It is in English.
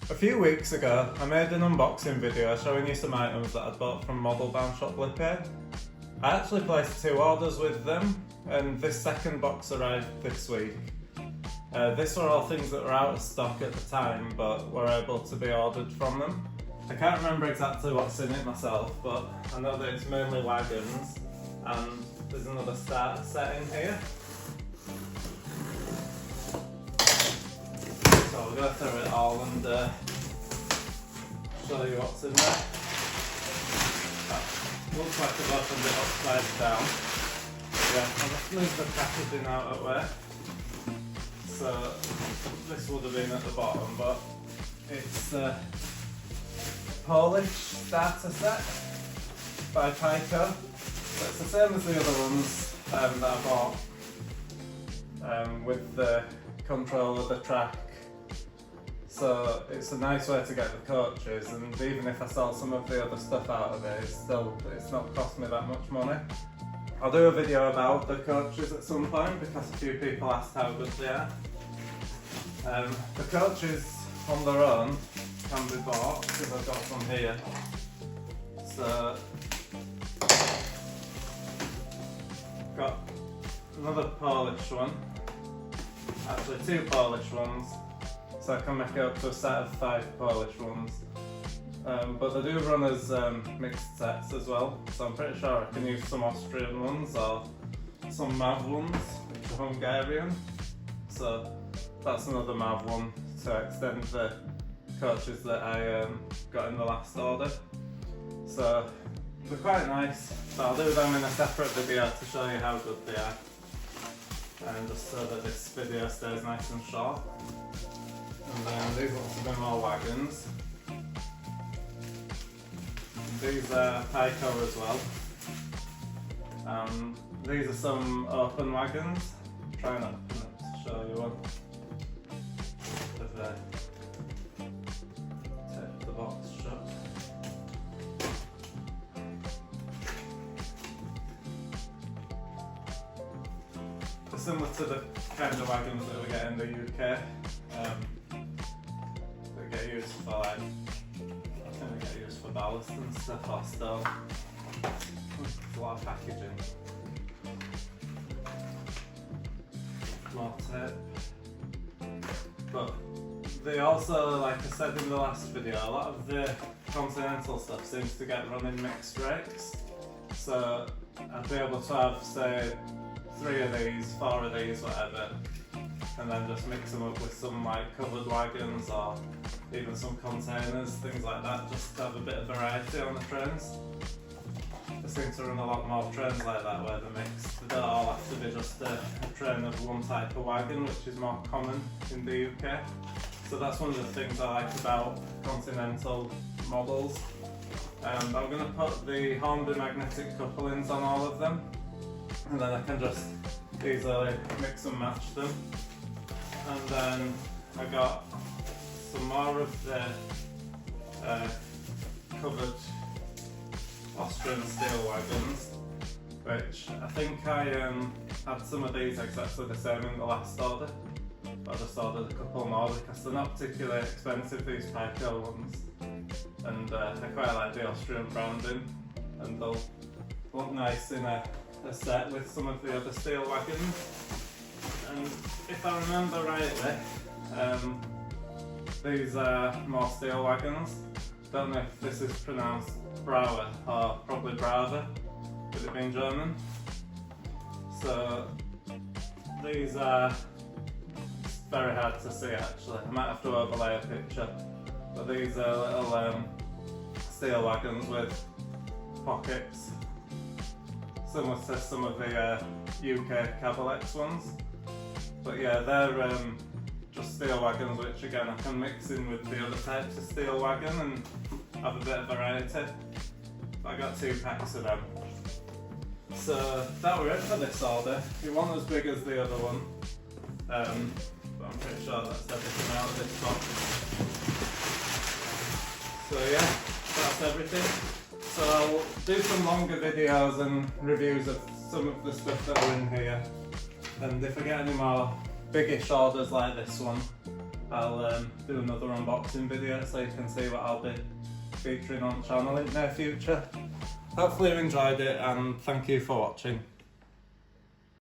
A few weeks ago, I made an unboxing video showing you some items that I'd bought from Modelbahnshop Lippe. I actually placed 2 orders with them, and this second box arrived this week. These were all things that were out of stock at the time, but were able to be ordered from them. I can't remember exactly what's in it myself, but I know that it's mainly wagons, and there's another starter set in here. So I'll go through it all and show you what's in there. Looks like I've opened it upside down. Yeah, I'll just move the packaging out of the way. So this would have been at the bottom, but it's a Polish starter set by Piko. So it's the same as the other ones that I bought, with the control of the track. So it's a nice way to get the coaches, and even if I sell some of the other stuff out of it, it's not cost me that much money. I'll do a video about the coaches at some point because a few people asked how good they are. The coaches on their own can be bought because I've got some here. So got another Polish one, actually 2 Polish ones. So I can make it up to a set of 5 Polish ones. But they do run as mixed sets as well, so I'm pretty sure I can use some Austrian ones or some MAV ones, which are Hungarian. So that's another MAV one to extend the coaches that I got in the last order. So they're quite nice, but I'll do them in a separate video to show you how good they are. And just so that this video stays nice and short. And then these look to be more wagons. These are Piko as well. These are some open wagons. I'm trying to show you one. Take the box shut. They're similar to the kind of wagons that we get in the UK. They get used for like, I think they get used for ballast and stuff or stone. There's a lot of packaging. More tape. But they also, like I said in the last video, a lot of the continental stuff seems to get run in mixed rakes. So I'd be able to have, say, 3 of these, 4 of these, whatever, and then just mix them up with some like covered wagons or even some containers, things like that, just to have a bit of variety on the trains. There seem to run a lot more trains like that where they're mixed. They don't all have to be just a train of one type of wagon, which is more common in the UK. So that's one of the things I like about continental models. I'm going to put the Hornby magnetic couplings on all of them, and then I can just easily mix and match them. And then I got some more of the covered Austrian steel wagons, which I think I had some of these exactly the same in the last order, but I just ordered a couple more because they're not particularly expensive, these Piko ones, and I quite like the Austrian branding, and they'll look nice in a set with some of the other steel wagons. And if I remember rightly, these are more steel wagons. Don't know if this is pronounced Brawa or probably Brawa, with it being German. So these are very hard to see actually. I might have to overlay a picture. But these are little steel wagons with pockets, similar to some of the UK Cadillacs ones. But yeah, they're just steel wagons, which again I can mix in with the other types of steel wagon and have a bit of variety. But I got 2 packs of them. So that were it for this order. It wasn't as big as the other one, but I'm pretty sure that's everything out of this box. So yeah, that's everything. So I'll do some longer videos and reviews of some of the stuff that are in here. And if I get any more biggish orders like this one, I'll do another unboxing video so you can see what I'll be featuring on the channel in the near future. Hopefully you enjoyed it and thank you for watching.